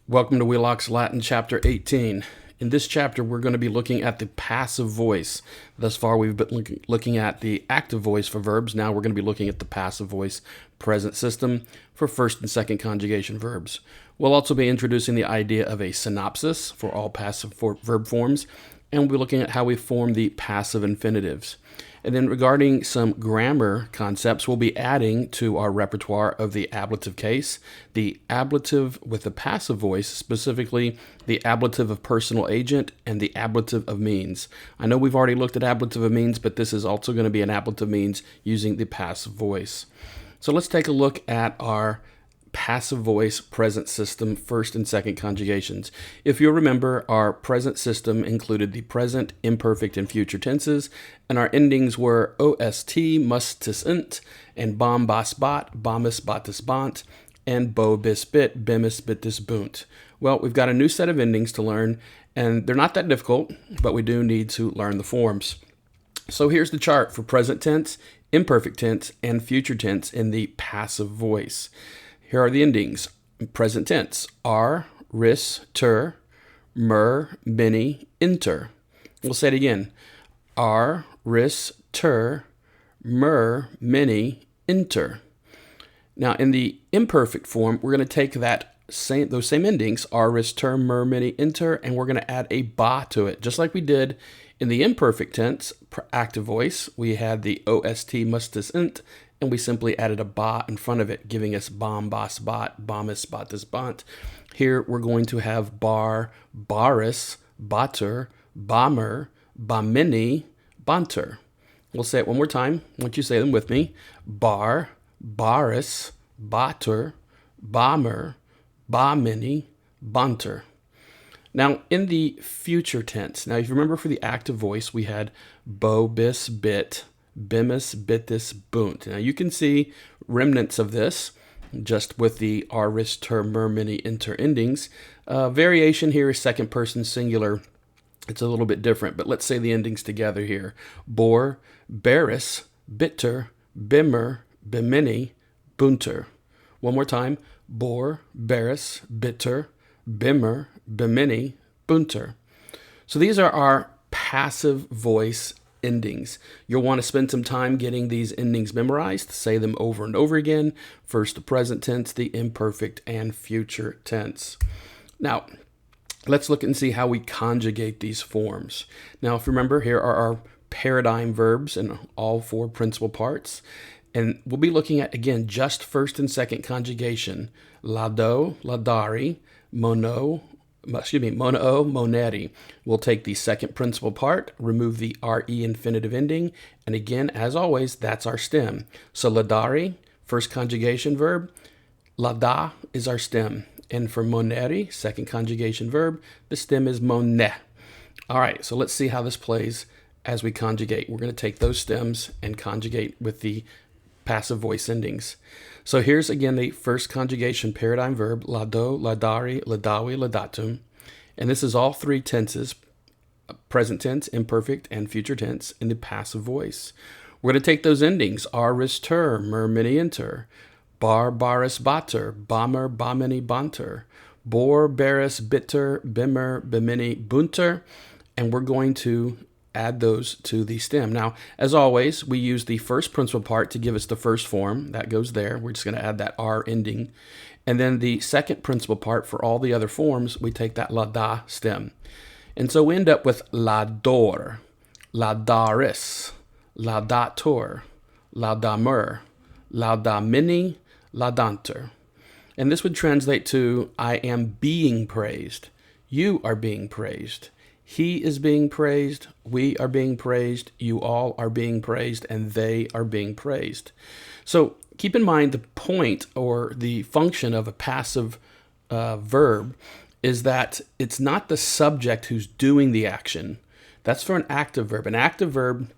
Welcome to Wheelock's Latin Chapter 18. In this chapter, we're going to be looking at the passive voice. Thus far, we've been looking at the active voice for verbs. Now we're going to be looking at the passive voice present system for first and second conjugation verbs. We'll also be introducing the idea of a synopsis for all passive verb forms, and we'll be looking at how we form the passive infinitives. And then regarding some grammar concepts, we'll be adding to our repertoire of the ablative case, the ablative with the passive voice, specifically the ablative of personal agent and the ablative of means. I know we've already looked at ablative of means, but this is also going to be an ablative means using the passive voice. So let's take a look at our passive voice present system first and second conjugations. If you'll remember, our present system included the present, imperfect, and future tenses, and our endings were ost, mustis int, and bom bas bot, bomis batis bont, and bo bis bit, bimis bitis bunt. Well, we've got a new set of endings to learn, and they're not that difficult, but we do need to learn the forms. So here's the chart for present tense, imperfect tense, and future tense in the passive voice. Here are the endings. Present tense, are, ris, ter, mer, many, inter. We'll say it again. Are, ris, ter, mer, many, inter. Now, in the imperfect form, we're going to take those same endings, are, ris, ter, mer, many, inter, and we're going to add a ba to it, just like we did in the imperfect tense, active voice. We had the ost, mustis, int, and we simply added a ba in front of it, giving us bom, bas, bot, bomis, batis, bont. Here we're going to have bar, baris, bater, bomber, bamini, banter. We'll say it one more time. Once you say them with me. Bar, baris, bater, bomber, bamini, banter. Now, in the future tense, now if you remember for the active voice, we had bo, bis, bit, bimis, bitis, bunt. Now you can see remnants of this just with the aris, ter, mer, many, inter endings. Variation here is second person singular. It's a little bit different, but let's say the endings together here. Bor, beris, bitter, bimmer, bimini, bunter. One more time. Bor, beris, bitter, bimmer, bimini, bunter. So these are our passive voice endings. You'll want to spend some time getting these endings memorized. Say them over and over again. First the present tense, the imperfect, and future tense. Now, let's look and see how we conjugate these forms. Now, if you remember, here are our paradigm verbs in all four principal parts. And we'll be looking at, again, just first and second conjugation. Lado, ladari, monoo, moneri. We'll take the second principal part, remove the re infinitive ending, and again, as always, that's our stem. So ladari, first conjugation verb, lada is our stem. And for moneri, second conjugation verb, the stem is monne. All right, so let's see how this plays as we conjugate. We're going to take those stems and conjugate with the passive voice endings. So here's again the first conjugation paradigm verb, lado, ladari, ladawi, ladatum. And this is all three tenses, present tense, imperfect, and future tense in the passive voice. We're going to take those endings, aris, ter, mer, mini, inter, bar, baris, bater, bomber, bamini, banter, bor, beris, bitter, bimmer, bimini, bunter, and we're going to add those to the stem. Now, as always, we use the first principal part to give us the first form. That goes there. We're just going to add that R ending. And then the second principal part for all the other forms, we take that lada stem. And so we end up with lador, ladaris, ladator, ladamer, ladamini, ladanter. And this would translate to, I am being praised. You are being praised. He is being praised, we are being praised, you all are being praised, and they are being praised. So keep in mind the point or the function of a passive verb is that it's not the subject who's doing the action. That's for an active verb. An active verb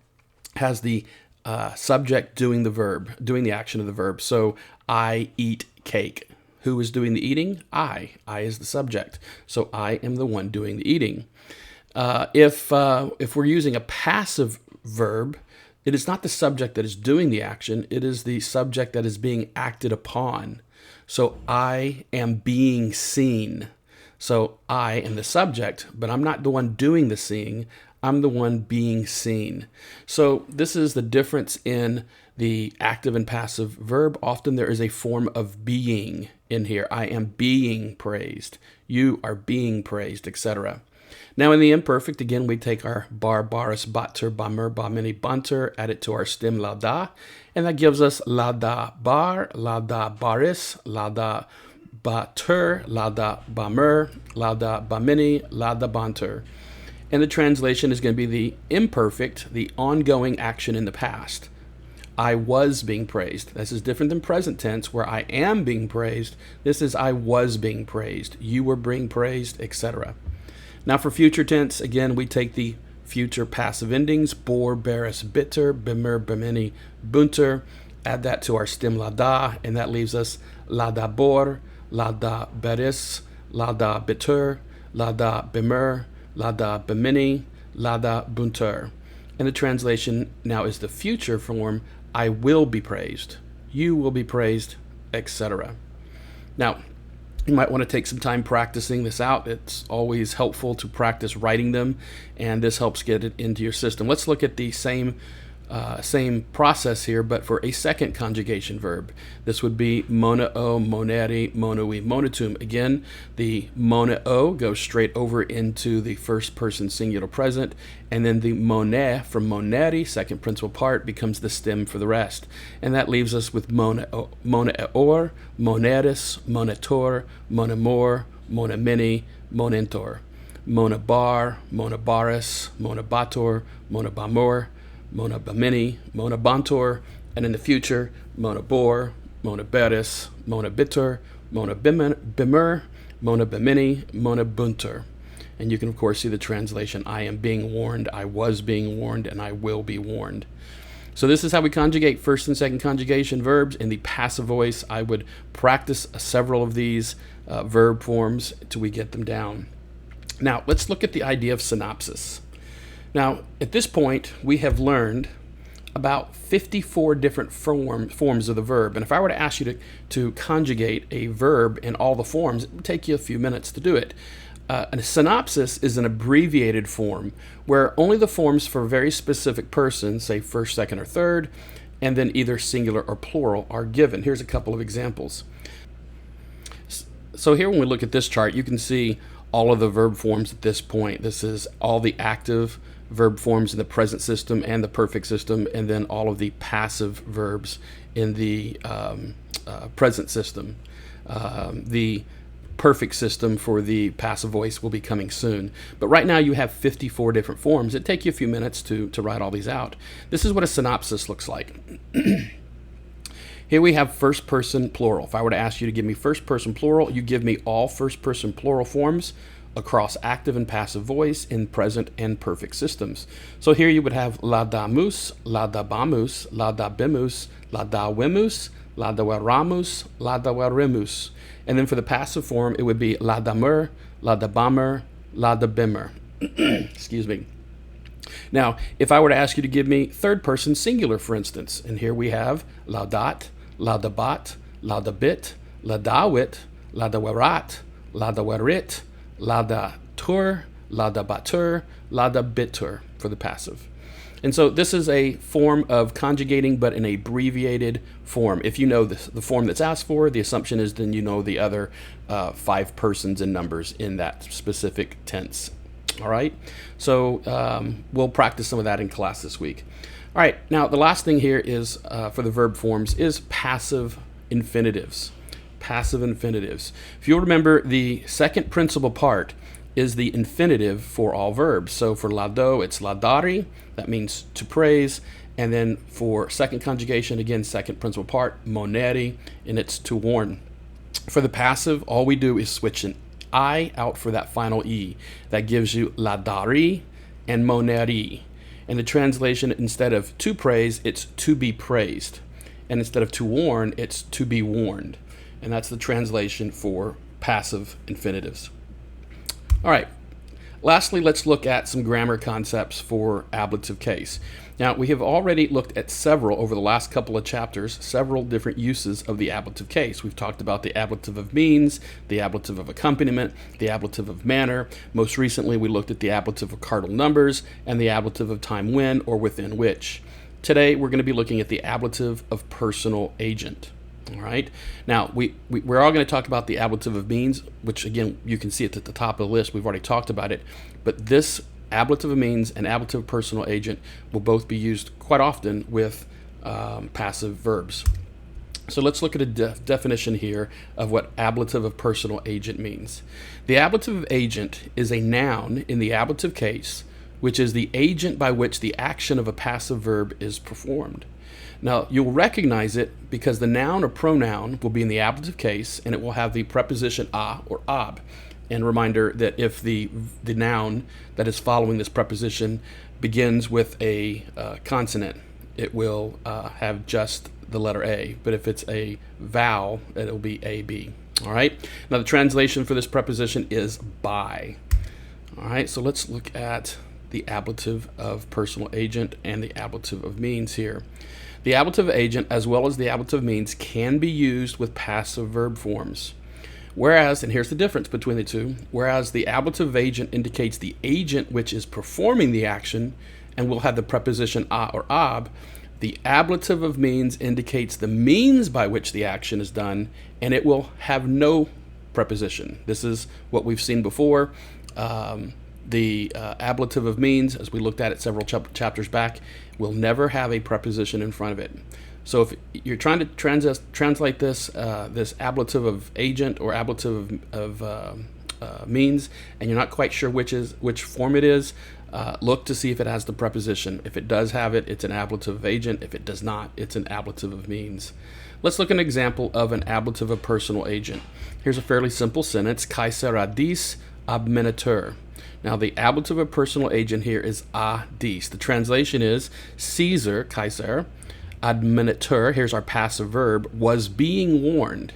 has the subject doing the verb, doing the action of the verb. So I eat cake. Who is doing the eating? I. I is the subject. So I am the one doing the eating. If we're using a passive verb, it is not the subject that is doing the action. It is the subject that is being acted upon. So I am being seen. So I am the subject, but I'm not the one doing the seeing. I'm the one being seen. So this is the difference in the active and passive verb. Often there is a form of being in here. I am being praised. You are being praised, etc. Now in the imperfect, again, we take our bar, baris, bater, bamer, bamini, banter, add it to our stem la da, and that gives us la da bar, la da baris, la da bater, la da bamer, la da bamini, la da banter. And the translation is going to be the imperfect, the ongoing action in the past. I was being praised. This is different than present tense where I am being praised. This is I was being praised. You were being praised, etc. Now for future tense, again, we take the future passive endings, bor, beris, bitter, bimer, bimini, bunter, add that to our stem la da, and that leaves us la da bor, la da beris, la da bitter, la da bimer, la da bimini, la da bunter. And the translation now is the future form, I will be praised, you will be praised, etc. Now, you might want to take some time practicing this out. It's always helpful to practice writing them, and this helps get it into your system. Let's look at the same process here, but for a second conjugation verb. This would be monao, moneri, monoi, monotum. Again, the monao goes straight over into the first person singular present, and then the mone from moneri, second principal part, becomes the stem for the rest. And that leaves us with monaor, moneris, monetor, monemor, monemini, monentor, monabar, monabaris, monabator, monabamor, Mona Bamini, Mona Bantor, and in the future, Mona Bor, Mona Beris, Mona Bitter, Mona Bimer, Mona Bamini, Mona Bunter. And you can, of course, see the translation, I am being warned, I was being warned, and I will be warned. So this is how we conjugate first and second conjugation verbs in the passive voice. I would practice several of these verb forms until we get them down. Now, let's look at the idea of synopsis. Now, at this point, we have learned about 54 different forms of the verb. And if I were to ask you to conjugate a verb in all the forms, it would take you a few minutes to do it. A synopsis is an abbreviated form where only the forms for very specific persons, say first, second, or third, and then either singular or plural are given. Here's a couple of examples. So here when we look at this chart, you can see all of the verb forms at this point. This is all the active verb forms in the present system and the perfect system, and then all of the passive verbs in the present system. The perfect system for the passive voice will be coming soon. But right now you have 54 different forms. It'd take you a few minutes to write all these out. This is what a synopsis looks like. Here we have first person plural. If I were to ask you to give me first person plural, you give me all first person plural forms across active and passive voice in present and perfect systems. So here you would have la damus, la dabamus, la dabimus, la dawimus, la dawaramus, la dawarimus. And then for the passive form, it would be la damer, la dabamer, la dabimer. Excuse me. Now, if I were to ask you to give me third person singular, for instance, and here we have laudat, laudabat, laudabit, laudawit, laudawarat, laudawarit, laudatur, laudabatur, laudabitur for the passive. And so this is a form of conjugating, but in a abbreviated form. If you know the form that's asked for, the assumption is then you know the other 5 persons and numbers in that specific tense. All right, so we'll practice some of that in class this week. All right, now the last thing here is for the verb forms is passive infinitives. Passive infinitives. If you'll remember, the second principal part is the infinitive for all verbs. So for laudo, it's laudari, that means to praise. And then for second conjugation, again, second principal part, moneri, and it's to warn. For the passive, all we do is switch an I out for that final E. That gives you laudari and moneri. And the translation, instead of to praise, it's to be praised. And instead of to warn, it's to be warned. And that's the translation for passive infinitives. All right, Lastly, let's look at some grammar concepts for ablative case. Now, we have already looked at several, over the last couple of chapters, several different uses of the ablative case. We've talked about the ablative of means, the ablative of accompaniment, the ablative of manner. Most recently, we looked at the ablative of cardinal numbers and the ablative of time when or within which. Today, we're going to be looking at the ablative of personal agent. All right. Now, we're all going to talk about the ablative of means, which, again, you can see it at the top of the list. We've already talked about it. But this ablative of means and ablative of personal agent will both be used quite often with passive verbs. So let's look at a definition here of what ablative of personal agent means. The ablative of agent is a noun in the ablative case, which is the agent by which the action of a passive verb is performed. Now, you'll recognize it because the noun or pronoun will be in the ablative case, and it will have the preposition a or ab. And reminder that if the noun that is following this preposition begins with a consonant, it will have just the letter A. But if it's a vowel, it'll be AB. All right? Now, the translation for this preposition is by. All right, so let's look at the ablative of personal agent and the ablative of means here. The ablative agent, as well as the ablative means, can be used with passive verb forms. Whereas, and here's the difference between the two, whereas the ablative agent indicates the agent which is performing the action and will have the preposition a or ab, the ablative of means indicates the means by which the action is done, and it will have no preposition. This is what we've seen before. The ablative of means, as we looked at it several chapters back, will never have a preposition in front of it. So if you're trying to translate this ablative of agent or ablative of means, and you're not quite sure which form it is, look to see if it has the preposition. If it does have it, it's an ablative of agent. If it does not, it's an ablative of means. Let's look at an example of an ablative of personal agent. Here's a fairly simple sentence: Kaiser adis abmenitur. Now, the ablative of personal agent here is adis. The translation is Caesar, Kaiser, admenitur, here's our passive verb, was being warned,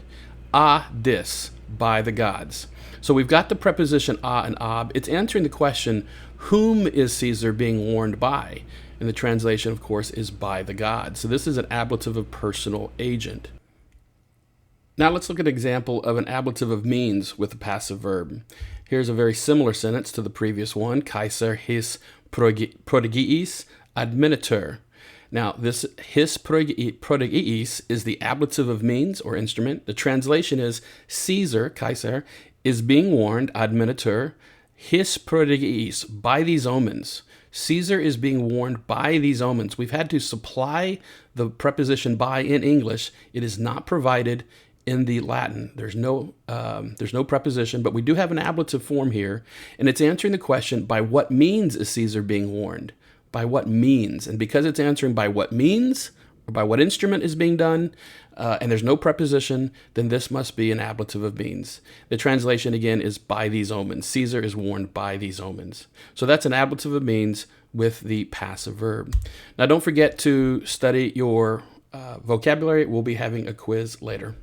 adis, by the gods. So we've got the preposition a and ab. It's answering the question, whom is Caesar being warned by? And the translation, of course, is by the gods. So this is an ablative of personal agent. Now let's look at an example of an ablative of means with a passive verb. Here's a very similar sentence to the previous one. Kaiser his prodigiis admenitur. Now, this his prodigiis is the ablative of means or instrument. The translation is Caesar, Kaiser, is being warned, admenitur, his prodigiis, by these omens. Caesar is being warned by these omens. We've had to supply the preposition by in English. It is not provided in the Latin. There's no preposition, but we do have an ablative form here, and it's answering the question, by what means is Caesar being warned? By what means? And because it's answering by what means, or by what instrument is being done, and there's no preposition, then this must be an ablative of means. The translation, again, is by these omens. Caesar is warned by these omens. So that's an ablative of means with the passive verb. Now, don't forget to study your vocabulary. We'll be having a quiz later.